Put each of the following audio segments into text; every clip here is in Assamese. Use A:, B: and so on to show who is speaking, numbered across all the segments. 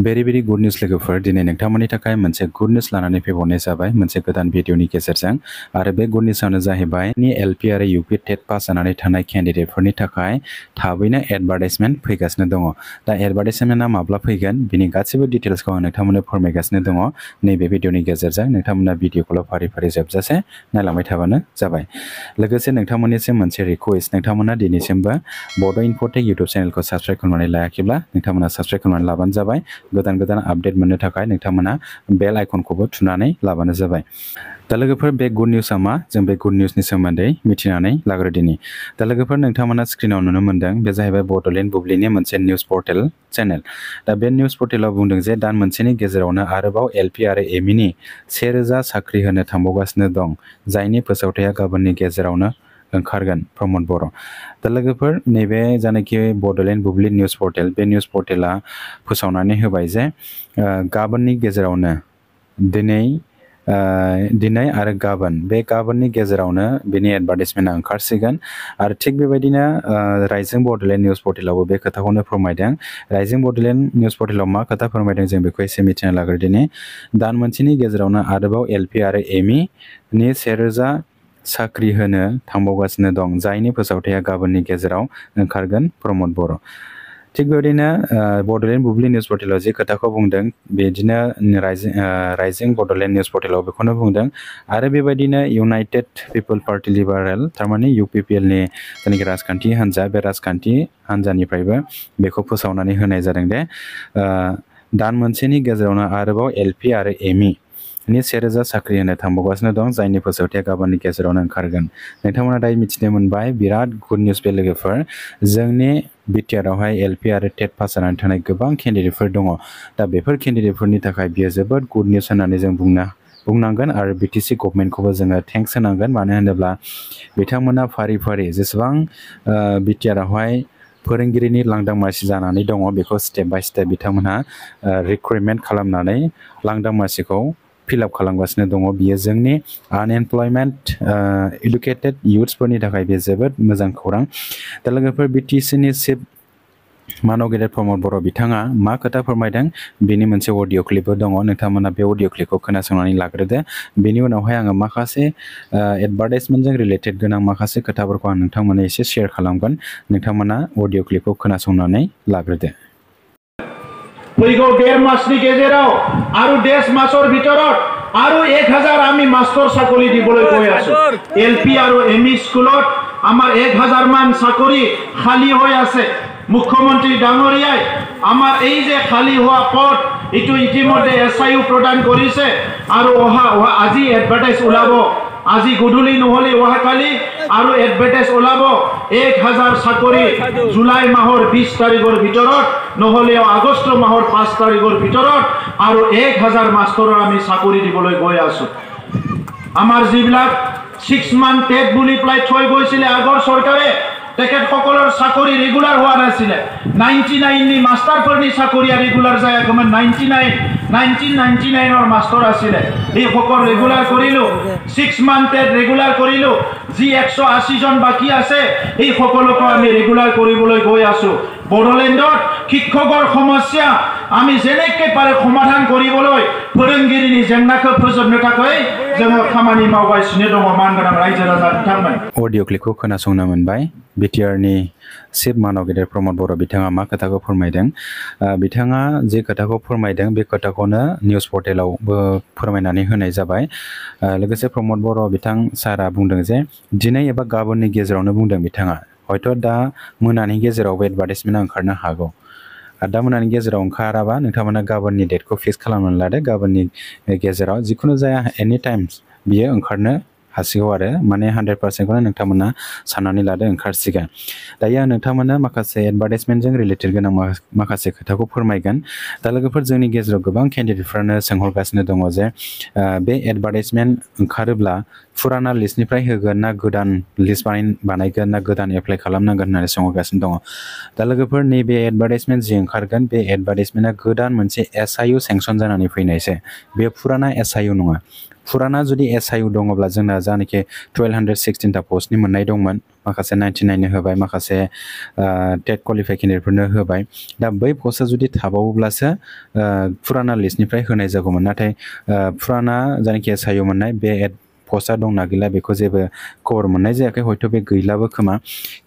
A: भेरि गुड निउस लोगोफोर दिनै नोंथांमोननि थाखाय मोनसे गुड निउस लानानै फैबावनाय जाबाय मोनसे गोदान भिडिअनि गेजेरजों आरो बे गुड निउसआनो जाहैबाय एलपि आरो यूपी टेट पास जानानै थानाय कैंडिडेटफोरनि थाखाय थाबैनो एडभार्टाइजमेंट फैगासिनो दङ। दा एडभार्टाइजमेंटआ माब्ला फैगोन बिनि गासैबो डिटेल्सखौ आं नोंथांमोननो फोरमायगासिनो दङ नैबे भिडिअनि गेजेरजों। नोंथांमोना भिडिअखौल' फारि फारि जोबजासे नायलांबाय थाबानो जाबाय। लोगोसे नोंथांमोननिसिम मोनसे रिक्वेस्ट, नोंथांमोना दिनैसिमबो बड' इनफ'टेक इउट्यूब चेनेलखौ साबस्क्राइब खालामनानै लायाखैब्ला नोंथांमोना साबस्क्राइब खालामनानै लाबानो जाबाय। गोदान गोदान आपडेट मोननो थाखाय नोंथांमोना बेल आइकनखौबो थुनानै लाबानो जाबाय। दा लोगोफोर बे गुड निउसआ मा, जों बे गुड निउसनि सोमोन्दै मिथिनानै लाग्रोदिनि। दा लोगोफोर नोंथांमोना स्क्रिनाव नुनो मोन्दों बे जाहैबाय बड'लेण्ड बुब्लिनि मोनसे निउस पर्टेल चेनेल। दा बे निउस पर्टेलाव बुंदों जे दान मोनसेनि गेजेरावनो आरोबाव एलपि आरो एमइनि 1000 साख्रि होनो थांबावगासिनो दं, जायनि फोसावथाया गाबोननि गेजेरावनो ओंखारगोन। प्रमद बर'। दा लोगोफोर नैबे जानाखि बड'लेण्ड बुब्लि निउस पर्टेल, बे निउस पर्टेला फोसावनानै होबाय जे गाबोननि गेजेरावनो दिनै आरो गाबोन, बे गाबोननि गेजेरावनो बेनि एडभार्टाइजमेन्टआ ओंखारसिगोन। आरो थिग बेबायदिनो राइजिं बड'लेण्ड निउस पर्टेलावबो बे खोथाखौनो फोरमायदों। राइजिं बड'लेण्ड निउस पर्टेलाव मा खोथा फोरमायदों जों बेखौ एसे मिथिना लाग्रोदिनि। दान मोनसेनि गेजेरावनो आरोबाव एलपि आरो एमइनि 1000 साख्रि होनो थांबावगासिनो दं, जायनि फोसावथाया गाबोननि गेजेराव ओंखारगोन। प्रमद बर'। थिग बेबायदिनो बड'लेण्ड बुब्लि निउस पर्टेलाव जे खोथाखौ बुंदों बिदिनो राइजिं बड'लेण्ड निउस पर्टेलाव बेखौनो बुंदों। आरो बेबायदिनो इउनाइटेड पिपल पार्टी लिबारेल, थारमाने इउपिपिएलनि जायनाखि राजखान्थि हान्जा, बे राजखान्थि हान्जानिफ्रायबो बेखौ फोसावनानै होनाय जादों दे दान मोनसेनि गेजेरावनो आरोबाव एलपि आरो एमइनि 1000 साख्रि होनो थांबावगासिनो दं, जायनि फोसावथाया गाबोननि गेजेरावनो ओंखारगोन। नोंथांमोना दायो मिथिनो मोनबाय, बिराद गुड निउस बे लोगोफोर। जोंनि बिटिआरआवहाय एलपि आरो टेट पास जानानै थानाय गोबां केन्डिडेटफोर दङ। दा बेफोर केन्डिडेटफोरनि थाखाय बियो जोबोद गुड निउस होननानै जों बुंनांगोन आरो बिटिसि गभर्नमेन्टखौबो जोङो थेंक्स होनांगोन। मानो होनोब्ला बिथांमोना फारि फारि जेसेबां बिटिआरआवहाय फोरोंगिरिनि लांदां मासि जानानै दङ, बेखौ स्टेप बाय स्टेप बिथांमोनहा रिक्रुइटमेन्ट खालामनानै लांदां मासिखौ फिलआप खालामगासिनो दङ। बियो जोंनि आनएमप्लयमेन्ट इडुकेटेड इयुथ्सफोरनि थाखाय बे जोबोद मोजां खौरां। दा लोगोफोर बिटिसिनि चिफ मानव गेदेर प्रमद बर' बिथाङा मा खोथा फोरमायदों बेनि मोनसे अडिअ क्लिपबो दङ। नोंथांमोना बे अडिअ क्लिपखौ खोनासंनानै लाग्रोदो। बेनि उनावहाय आङो माखासे एडभार्टाइजमेन्टजों रिलेटेड गोनां माखासे खोथाफोरखौ आं नोंथांमोननो एसे शेयार खालामगोन। नोंथांमोना अडिअ क्लिपखौ खोनासंनानै लाग्रोदो।
B: फैगौ 1.5 मासनि गेजेराव आरो 1.5 मासर ভিতৰত আৰু 1000 আমি মাষ্টৰ চাকৰি দিবলৈ গৈ আছো। এলপি আৰু এমই স্কুলত আমাৰ 1000 মান চাকৰি খালী হৈ আছে। মুখ্যমন্ত্ৰী ডাঙৰীয়াই আমাৰ এই যে খালী হোৱা পদ ইটো ইতিমধ্যে এছআইও প্ৰদান কৰিছে আৰু আজি এডভাৰটাইজ ওলাব। আজি গধূলি নহলে অহাকালি আৰু এডভাৰটাইজ ওলাব। 1000 চাকৰি জুলাই মাহৰ 20 তাৰিখৰ ভিতৰত নহলে আগষ্ট মাহৰ 5 তাৰিখৰ ভিতৰত আৰু 1000 মাষ্টৰৰ আমি চাকৰি দিবলৈ গৈ আছো। আমাৰ যিবিলাক 6 মান টেট বুলি প্লাই থৈ গৈছিলে আগৰ চৰকাৰে, তেখেতসকলৰ চাকৰি ৰেগুলাৰ হোৱা নাছিলে। 99 মাষ্টাৰফোৰনি চাকৰি ৰেগুলাৰ যায় অকমান 1999 মাষ্টৰ আছিলে, এই সকল ৰেগুলাৰ কৰিলো। 6 মান টেট ৰেগুলাৰ কৰিলো। যি 180 জন বাকি আছে এই সকলকো আমি ৰেগুলাৰ কৰিবলৈ গৈ আছো। বড়োলেণ্ডত শিক্ষকৰ সমস্যা আমি যেনেকৈ পাৰে সমাধান কৰিবলৈ फोरोंगिरिनि जेंनाखौ फोजोबनो थाखाय जोङो खामानि मावगासिनो दङ मानगोनां रायजो राजा बिथांमोन।
A: अडिअ क्लिपखौ खोनासंनो मोनबाय। बिटिआरनि चिफ मानव गेदेर प्रमद बर' बिथाङा मा खोथाखौ फोरमायदों। बिथाङा जे खोथाखौ फोरमायदों बे खोथाखौनो निउस पर्टेलावबो फोरमायनानै होनाय जाबाय। लोगोसे प्रमद बर' बिथां सारा बुंदों जे दिनै एबा गाबोननि गेजेरावनो बुंदों बिथाङा, हयथ' दा मोनानि गेजेरावबो एडभार्टाइजमेन्टआ ओंखारनो हागौ। दा मोनानि गेजेराव ओंखाराबा नोंथांमोना गाबोननि डेटखौ फिक्स खालामनानै लादो। गाबोननि गेजेराव जिखुनु जाया एनि टाइम्स बियो ओंखारनो हासिगौ आरो माने 100%खौनो नोंथांमोना साननानै लादो ओंखारसिगोन। दायो आं नोंथांमोना माखासे एडभार्टाइजमेन्टजों रिलेटेड गोनां माखासे खोथाखौ फोरमायगोन। दा लोगोफोर जोंनि गेजेराव गोबां केन्डिडेटफ्रानो सोंहरगासिनो दङ जे बे एडभार्टाइजमेन्ट ओंखारोब्ला फुराना लिस्टनिफ्राय होगोन ना गोदान लिस्ट बानायगोन ना गोदान एप्लाइ खालामनांगोन होननानै सोंहरगासिनो दङ। दा लोगोफोर नैबे एडभार्टाइजमेन्ट जि ओंखारगोन बे एडभार्टाइजमेन्टआ गोदान मोनसे एसआइउ सेंसन जानानै फैनायसो। बे फुराना एसआइउ नङा। फुराना जुदि एसआइउ दङब्ला जोंना जानाखि 1216 पस्टनि मोननाय दंमोन माखासे 99 होबाय माखासे टेट क्वालिफाइ केन्डिडेटफोरनो होबाय दा बै पस्टआ जुदि थाबावोब्लासो फुराना लिस्टनिफ्राय होनाय जागौमोन नाथाय फुराना जायखि सायाव मोननाय बे पस्टआ दंना गैला बेखौ जेबो खबर मोननाय जायाखै हयथ' बे गैलाबो खोमा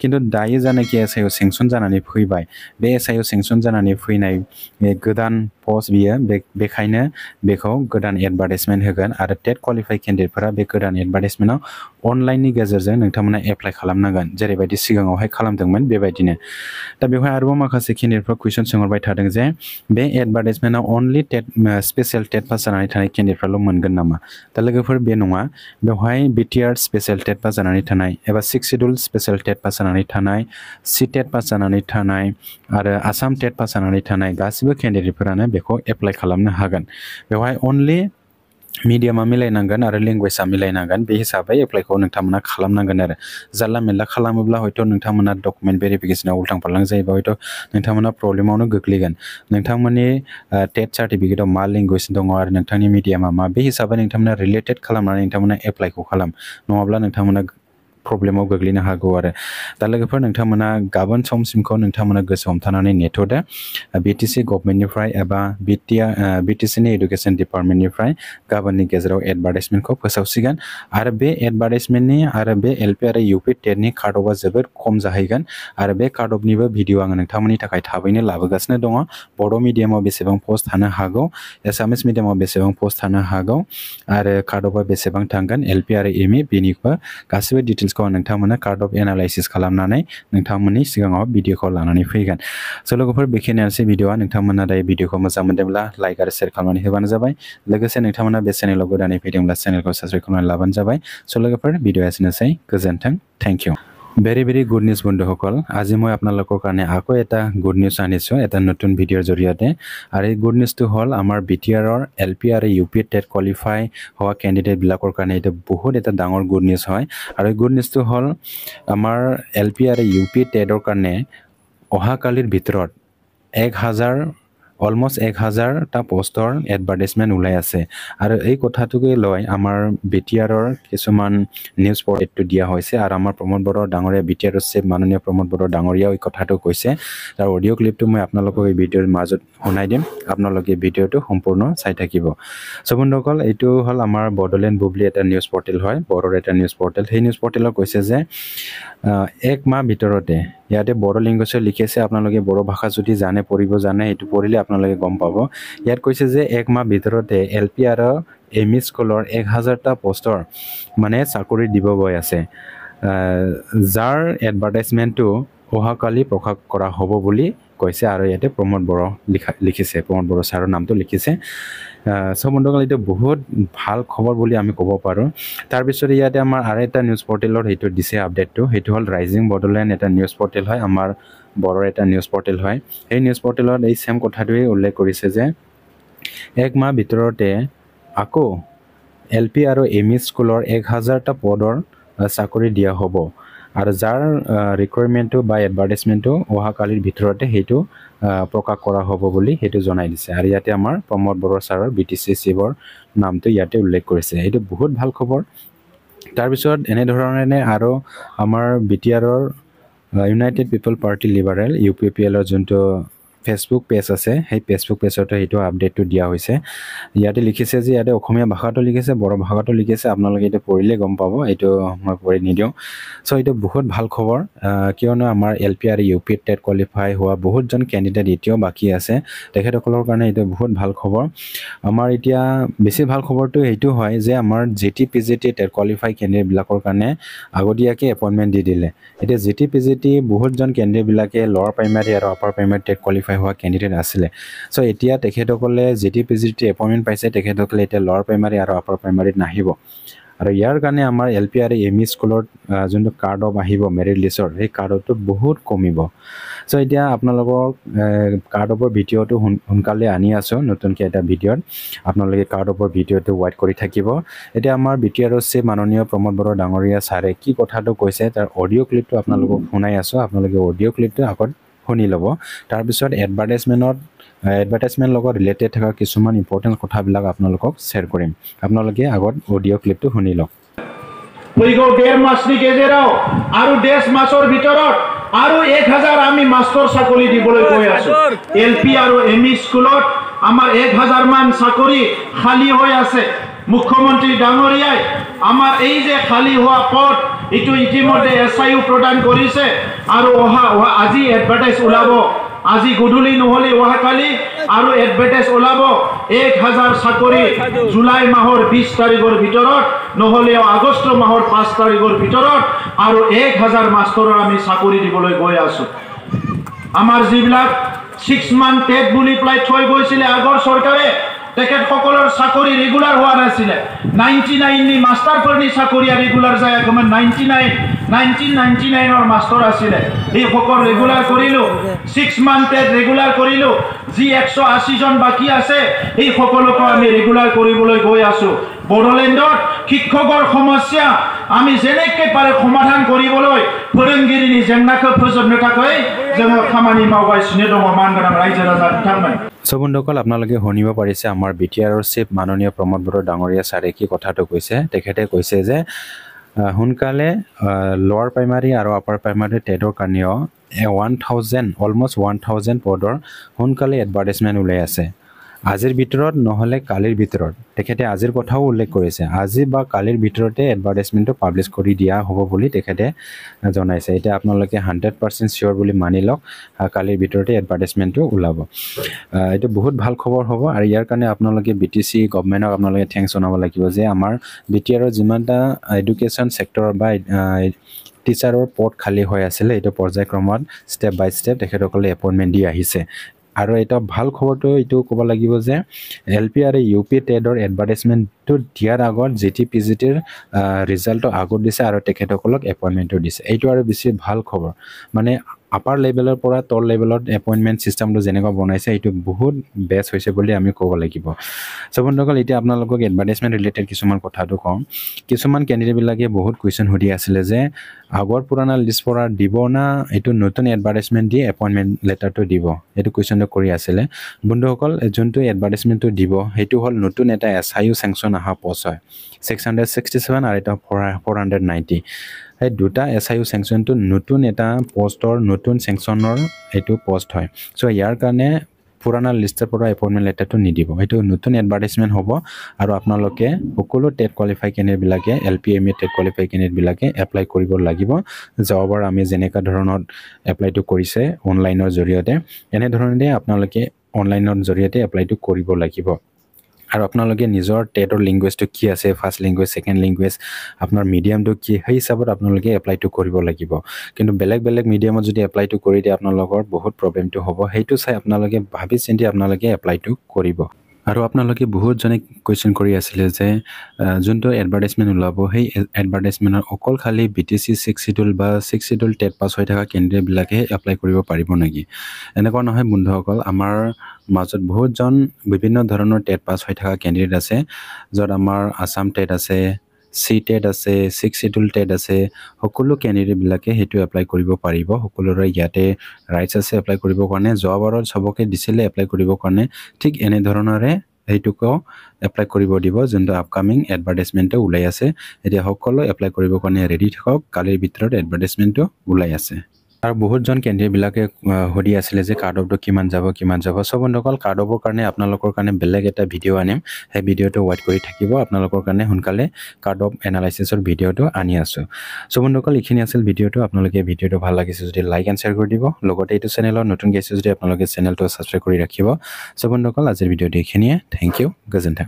A: खिन्थु दायो जानाखि एसआइआव सेंसन जानानै फैबाय बे एसआइआव सेंसन जानानै फैनाय गोदान पस्ट बियो बेखायनो बेखौ गोदान एडभार्टाइजमेन्ट होगोन आरो टेट क्वालिफाइ केन्डिडेटफोरा बे गोदान एडभार्टाइजमेन्टआव अनलाइननि गेजेरजों नोंथांमोना एप्लाइ खालामनांगोन जेरैबायदि सिगाङावहाय खालामदोंमोन बेबायदिनो दा बेवहाय आरोबाव माखासे केन्डिडेटफ्रा कुइसन सोंहरबाय थादों जे बे एडभार्टाइजमेन्टआव only TET special TET pass जानानै थानाय केन्डिडेटफ्राल' मोनगोन नामा दा लोगोफोर बे नङा बेवहाय बिटिआर स्पेसियेल टेट पास जानानै थानाय एबा 6 शिड्युल स्पेसियेल टेट पास जानानै थानाय सि टेट पास जानानै थानाय आरो आसाम टेट पास जानानै थानाय गासिबो केन्डिडेटफोरानो बेखौ एप्लाइ खालामनो हागोन बेवहाय अनलि मिडियामा मिलायनांगोन आरो लेंगुवेजआ मिलायनांगोन बे हिसाबै एप्लाइखौ नोंथांमोना खालामनांगोन आरो जानला मेनला खालामोब्ला हयथ' नोंथांमोना डकुमेन्ट भेरिफिकेसनाव उल्टां फाल्टां जायोबा हयथ' नोंथांमोना प्रब्लेमावनो गोग्लैगोन नोंथांमोननि टेट सार्टिफिकेटआव मा लेंगुवेज दङ आरो नोंथांनि मिडियामा मा बे हिसाबै नोंथांमोना रिलेटेड खालामनानै नोंथांमोना एप्लाइखौ खालाम नङाब्ला नोंथांमोना प्रब्लेमाव गोग्लैनो हागौ आरो दा लोगोफोर नोंथांमोना गाबोन समसिमखौ नोंथांमोना गोसो हमथानानै नेथ'दो बिटिसि गभर्नमेन्टनिफ्राय एबा बिटिसिनि एडुकेसन डिपार्टमेन्टनिफ्राय गाबोननि गेजेराव एडभार्टाइजमेन्टखौ फोसावसिगोन आरो बे एडभार्टाइजमेन्टनि आरो बे एलपि आरो इउपि टेटनि काट अफआ जोबोद खम जाहैगोन आरो बे काट अफनिबो भिडिअ आङो नोंथांमोननि थाखाय थाबैनो लाबोगासिनो दङ बड' मिडियामाव बेसेबां पस्ट थानो हागौ एसामिस मिडियामाव बेसेबां पस्ट थानो हागौ आरो काट अफआ बेसेबां थांगोन एलपि आरो एमइ बेनिबो गासिबो डिटेल्सखौ आं नोंथांमोननो काट अफ एनालाइसिस खालामनानै नोंथांमोननि सिगाङाव भिडिअखौ लानानै फैगोन स' लोगोफोर बेखिनियानोसै भिडिअआ नोंथांमोना दायो भिडिअखौ मोजां मोनदोंब्ला लाइक आरो शेयार खालामनानै होबानो जाबाय लोगोसे नोंथांमोना बे चेनेलाव गोदानै फैदोंब्ला चेनेलखौ साबस्क्राइब खालामनानै लाबानो जाबाय स' लोगोफोर भिडिअआ एसेनोसै गोजोन्थों thank you very very good news বন্ধুসকল আজি মই আপোনালোকৰ কাৰণে আকৌ এটা গুড নিউজ আনিছোঁ এটা নতুন ভিডিঅ'ৰ জৰিয়তে আৰু এই গুড নিউজটো হ'ল আমাৰ বিটিআৰৰ এলপি আৰু ইউপি টেট কোৱালিফাই হোৱা কেণ্ডিডেটবিলাকৰ কাৰণে এটা বহুত এটা ডাঙৰ গুড নিউজ হয় আৰু এই গুড নিউজটো হ'ল আমাৰ এলপি আৰু ইউপি টেটৰ কাৰণে অহাকালিৰ ভিতৰত 1000 অলমোষ্ট 1000টা পোষ্টৰ এডভাৰ্টাইজমেণ্ট ওলাই আছে আৰু এই কথাটোকে লৈ আমাৰ বিটিআৰৰ কিছুমান নিউজ পৰ্টেলটো দিয়া হৈছে আৰু আমাৰ প্ৰমোদ বড়ো ডাঙৰীয়া বিটিআৰৰ চিফ মাননীয় প্ৰমোদ বড়ো ডাঙৰীয়াও এই কথাটো কৈছে তাৰ অডিঅ' ক্লিপটো মই আপোনালোকক এই ভিডিঅ'ৰ মাজত শুনাই দিম আপোনালোকে ভিডিঅ'টো সম্পূৰ্ণ চাই থাকিব চ' বন্ধুসকল এইটো হ'ল আমাৰ বড়োলেণ্ড বুবলি এটা নিউজ পৰ্টেল হয় বড়োৰ এটা নিউজ পৰ্টেল সেই নিউজ পৰ্টেলত কৈছে যে এক মাহ ভিতৰতে ইয়াতে বড়ো লেংগুৱেজত লিখিছে আপোনালোকে বড়ো ভাষা যদি জানে পঢ়িব জানে এইটো পঢ়িলে আপোনালোকে গম পাব ইয়াত কৈছে যে এক মাহ ভিতৰতে এলপি আৰু এমই স্কুলৰ 1000টা পোষ্টৰ মানে চাকৰি দিব গৈ আছে যাৰ এডভাৰ্টাইজমেণ্টটো অহাকালি প্ৰকাশ কৰা হ'ব বুলি কৈছে আৰু ইয়াতে প্ৰমোদ বড়ো লিখিছে প্ৰমোদ বড়ো ছাৰৰ নামটো লিখিছে সব বন্ধুসকল এইটো বহুত ভাল খবৰ বুলি আমি ক'ব পাৰোঁ তাৰপিছত ইয়াতে আমাৰ আৰু এটা নিউজ পৰ্টেলৰ সেইটো দিছে আপডেটটো সেইটো হ'ল ৰাইজিং বড়োলেণ্ড এটা নিউজ পৰ্টেল হয় আমাৰ বড়োৰ এটা নিউজ পৰ্টেল হয় এই নিউজ পৰ্টেলত এই সেম কথাটোৱে উল্লেখ কৰিছে যে এক মাহ ভিতৰতে আকৌ এলপি আৰু এমই স্কুলৰ 1000টা পদৰ চাকৰি দিয়া হ'ব আৰু যাৰ ৰিকুৱাৰমেণ্টটো বা এডভাৰ্টাইজমেণ্টটো অহাকালিৰ ভিতৰতে সেইটো প্ৰকাশ কৰা হ'ব বুলি সেইটো জনাই দিছে আৰু ইয়াতে আমাৰ প্ৰমোদ বড়ো ছাৰৰ বিটিচি চিফৰ নামটো ইয়াতে উল্লেখ কৰিছে এইটো বহুত ভাল খবৰ তাৰপিছত এনেধৰণে আৰু আমাৰ বিটিআৰৰ ইউনাইটেড পিপল পাৰ্টি লিবাৰেল ইউপিপিএলৰ যোনটো ফেচবুক পেজ আছে সেই ফেচবুক পেজতে এইটো আপডেটটো দিয়া হৈছে ইয়াতে লিখিছে যে ইয়াতে অসমীয়া ভাষাটো লিখিছে বড়ো ভাষাটো লিখিছে আপোনালোকে এইটো পঢ়িলে গম পাব এইটো মই পঢ়ি নিদিওঁ চ' এইটো বহুত ভাল খবৰ কিয়নো আমাৰ এলপি আৰু ইউপি টেট কোৱালিফাই হোৱা বহুতজন কেণ্ডিডেট এতিয়াও বাকী আছে তেখেতসকলৰ কাৰণে এইটো বহুত ভাল খবৰ আমাৰ এতিয়া বেছি ভাল খবৰটো এইটো হয় যে আমাৰ জিটি পিজিটি টেট কোৱালিফাই কেণ্ডিডেটবিলাকৰ কাৰণে আগতীয়াকৈ এপইণ্টমেণ্ট দি দিলে এতিয়া জিটি পিজিটি বহুতজন কেণ্ডিডেটবিলাকে লৱাৰ প্ৰাইমাৰী আৰু আপাৰ প্ৰাইমাৰী টেট কোৱালিফাই হোৱা কেণ্ডিডেট আছিলে চ' এতিয়া তেখেতসকলে জিটি পিজিটি এপইণ্টমেণ্ট পাইছে তেখেতসকলে এতিয়া লৱাৰ প্ৰাইমাৰী আৰু আপাৰ প্ৰাইমাৰীত নাহিব আৰু ইয়াৰ কাৰণে আমাৰ এলপি আৰু এমই স্কুলত যোনটো কাৰ্ড অফ আহিব মেৰিট লিষ্টৰ সেই কাৰ্ড অফটো বহুত কমিব চ' এতিয়া আপোনালোকক কাৰ্ড অফৰ ভিডিঅ'টো সোনকালে আনি আছোঁ নতুনকৈ এটা ভিডিঅ'ত আপোনালোকে কাৰ্ড অফৰ ভিডিঅ'টো ৱাইট কৰি থাকিব এতিয়া আমাৰ বিটিআৰৰ চিফ মাননীয় প্ৰমোদ বড়ো ডাঙৰীয়া ছাৰে কি কথাটো কৈছে তাৰ অডিঅ' ক্লিপটো আপোনালোকক শুনাই আছোঁ আপোনালোকে অডিঅ' ক্লিপটো আগত শুনি ল'ব তাৰপিছত এডভাৰ্টাইজমেণ্ট লগত ৰিলেটেড থকা কিছুমান ইম্পৰ্টেণ্ট কথাবিলাক আপোনালোকক শ্বেয়াৰ কৰিম আপোনালোকে আগত অডিঅ' ক্লিপটো শুনি লওক
B: फैगौ 1.5 मासनि गेजेराव आरो 1.5 मासर ভিতৰত আৰু 1000 আমি মাষ্টৰ চাকৰি দিবলৈ গৈ আছো এলপি আৰু এমই স্কুলত আমাৰ 1000 মান চাকৰি খালি হৈ আছে মুখ্যমন্ত্ৰী ডাঙৰীয়াই আমাৰ এই যে খালি হোৱা পদ ইটো ইতিমধ্যে এসআইউ প্ৰদান কৰিছে আৰু আজি এডভাৰটাইজ ওলাব আজি গধূলি নহলে ওহাকালি আৰু এডভাৰটাইজ ওলাব 1000 চাকৰি জুলাই মাহৰ 20 তাৰিখৰ ভিতৰত নহলে আগষ্ট মাহৰ 5 তাৰিখৰ ভিতৰত আৰু 1000 মাষ্টৰৰ আমি চাকৰি দিবলৈ গৈ আছো আমাৰ যিবিলাক 6 মান টেট বুলি প্লাই থৈ গৈছিল আগৰ চৰকাৰে তেখেত সকলৰ চাকৰি ৰেগুলাৰ হোৱা নাছিল 99 নি মাষ্টাৰ পঢ়নি চাকৰি ৰেগুলাৰ যায় গমন 1999 ৰ মাষ্টাৰ আছিল এই সকল ৰেগুলাৰ কৰিলো 6 মান টেট ৰেগুলাৰ কৰিলো যি 180 জন বাকি আছে এই সকলক আমি ৰেগুলাৰ কৰিবলৈ গৈ আছো বড়োলেণ্ডত শিক্ষকৰ সমস্যা আমি যেনেকৈ পাৰে সমাধান কৰিবলৈ ফৰেংগিৰিনি যেংনাকৈ ফজবনো থাকৈ যেন খামানি মাवगासिनो दङ मानगोनां रायजो राजा बिथांमोन
A: সবুন্দকল আপোনালোকে শুনিব পাৰিছে আমাৰ বিটিআৰৰ চিফ মাননীয় প্ৰমোদ বড়ো ডাঙৰীয়া ছাৰে কি কথাটো কৈছে তেখেতে কৈছে যে হুনকালে লোৱাৰ প্ৰাইমাৰী আৰু আপাৰ প্ৰাইমাৰী টেটৰ কাৰণেও 1000 অলমোষ্ট 1000 পদৰ হুনকালে এডভাৰটাইজমেণ্ট ওলাই আছে আজিৰ ভিতৰত নহলে কালিৰ ভিতৰত তেখেতে আজিৰ কথাও উল্লেখ কৰিছে আজি বা কালিৰ ভিতৰতে এডভাৰটাইজমেণ্টটো পাব্লিছ কৰি দিয়া হ'ব বুলি তেখেতে জনাইছে এটা আপোনালোকে 100% শিওৰ বুলি মানি লওক কালিৰ ভিতৰতে এডভাৰটাইজমেণ্টটো ওলাব এটা বহুত ভাল খবৰ হ'ব আৰু ইয়াৰ কাৰণে আপোনালোকে বিটিসি গভৰ্ণমেণ্টক আপোনালোকে থ্যাঙ্কস জনাব লাগিব যে আমাৰ বিটিআৰৰ যিমানটা এডুকেশ্যন সেক্টৰ বা টিচাৰৰ পদ খালি হৈ আছিল এটা পৰ্যায়ক্ৰমত ষ্টেপ বাই ষ্টেপ তেখেতসকলে এপইণ্টমেণ্ট দি আহিছে আৰু এটা ভাল খবৰটো এইটো ক'ব লাগিব যে এলপি আৰু ইউপি টেডৰ এডভাৰটাইজমেণ্টটো দিয়াৰ আগত জিটিপিজিটিৰ ৰিজাল্টটো আগত দিছে আৰু তেখেতসকলক এপইণ্টমেণ্টটো দিছে এইটো আৰু বেছি ভাল খবৰ মানে আপাৰ লেভেলৰ পৰা তল লেভেলত এপইণ্টমেণ্ট চিষ্টেমটো যেনেকুৱা বনাইছে এইটো বহুত বেষ্ট হৈছে বুলি আমি ক'ব লাগিব সবুন্দকল এতিয়া আপোনালোকক এডভাৰটাইজমেণ্ট ৰিলেটেড কিছুমান কথাটো কওঁ কিছুমান কেণ্ডিডেটবিলাকে বহুত কুৱেশ্যন সুধি আছিলে যে আগৰ পুৰণা লিষ্ট পৰা দিব না এইটো নতুন এডভাৰটাইজমেণ্ট দি এপইণ্টমেণ্ট লেটাৰটো দিব এইটো কুৱেশ্যনটো কৰি আছিলে বন্ধুসকল যোনটো এডভাৰটাইজমেণ্টটো দিব সেইটো হ'ল নতুন এটা এসআইউ চেংচন অহা পষ্ট হয় 667 আৰু এটা 490 এই দুটা এসআইউ চেংচনটো নতুন এটা পোষ্টৰ নতুন চেংচনৰ এইটো পোষ্ট হয় সো ইয়াৰ কাৰণে পুৰণা লিষ্টৰ পৰা এপইণ্টমেণ্ট লেটাৰটো নিদিব এইটো নতুন এডভাৰটাইজমেণ্ট হ'ব আৰু আপোনালোকে সকলো টেট কোৱালিফাই কেণ্ডিডেটবিলাকে এলপিএমই টেট কোৱালিফাই কেণ্ডিডেটবিলাকে এপ্লাই কৰিব লাগিব যোৱাবাৰ আমি যেনেকুৱা ধৰণত এপ্লাইটো কৰিছে অনলাইনৰ জৰিয়তে এনেধৰণে আপোনালোকে অনলাইনৰ জৰিয়তে এপ্লাইটো কৰিব লাগিব আৰু আপোনালোকে নিজৰ টেটৰ ল্যাঙ্গুৱেজটো কি আছে ফাৰ্স্ট ল্যাঙ্গুৱেজ সেকেন্ড ল্যাঙ্গুৱেজ আপোনাৰ মিডিয়ামটো কি সেই হিচাপত আপোনালোকে এপ্লাইটো কৰিব লাগিব কিন্তু বেলেগ বেলেগ মিডিয়ামত যদি এপ্লাইটো কৰি দিয়ে আপোনালোকৰ বহুত প্ৰবলেমটো হ'ব সেইটো চাই আপোনালোকে ভাবি চিন্তি আপোনালোকে এপ্লাইটো কৰিব আৰু আপোনালোকে বহুত জনে কোৱেশ্চন কৰি আছিল যে যোনটো এডভাৰটাইজমেণ্ট ওলাব সেই এডভাৰটাইজমেণ্টৰ অকল খালি বিটিসি 6 শিডিউল বা 6 শিডিউল টেট পাছ হৈ থকা কেণ্ডিডেটবিলাকে এপ্লাই কৰিব পাৰিব নেকি এনেকুৱা নহয় বন্ধুসকল আমাৰ মাজত বহুত জন বিভিন্ন ধৰণৰ টেট পাছ হৈ থকা কেণ্ডিডেট আছে যত আমাৰ আসাম টেট আছে সি টেট আছে 6 শিডিউল টেট আছে সকলো কেণ্ডিডেটবিলাকে হেতু এপ্লাই কৰিব পাৰিব সকলোৰে ইয়াতে ৰাইটস আছে এপ্লাই কৰিব কাৰণে যোৱাবাৰত সবকে দিছিলে এপ্লাই কৰিব কাৰণে ঠিক এনে ধৰণৰে এইটোকো এপ্লাই কৰিব দিব যোনটো আপকামিং এডভাৰটাইজমেণ্টটো ওলাই আছে এতিয়া সকলো এপ্লাই কৰিব কাৰণে ৰেডি থাকক কালিৰ ভিতৰত এডভাৰটাইজমেণ্টটো ওলাই আছে আৰু বহুত জন কেণ্ডিডেটবিলাকে হৰি আছিল যে কাৰ্ড অফটো কিমান যাব সব বন্ধুসকল কাৰ্ড অফৰ কাৰণে আপোনালোকৰ কাৰণে বেলেগ এটা ভিডিও আনিম সেই ভিডিওটো ওয়েট কৰি থাকিব আপোনালোকৰ কাৰণে সোনকালে কাৰ্ড অফ এনালাইসিসৰ ভিডিওটো আনি আছো সব বন্ধুসকল ইখিনি আছিল ভিডিওটো আপোনালোকে ভিডিওটো ভাল লাগিছে যদি লাইক এণ্ড শেয়াৰ কৰি দিব লগতে এইটো চেনেলৰ নতুন গেছে যদি আপোনালোকে চেনেলটো সাবস্ক্ৰাইব কৰি ৰাখিব সব বন্ধুসকল আজিৰ ভিডিওটো ইখিনিয়ে থ্যাংক ইউ গজেন্টা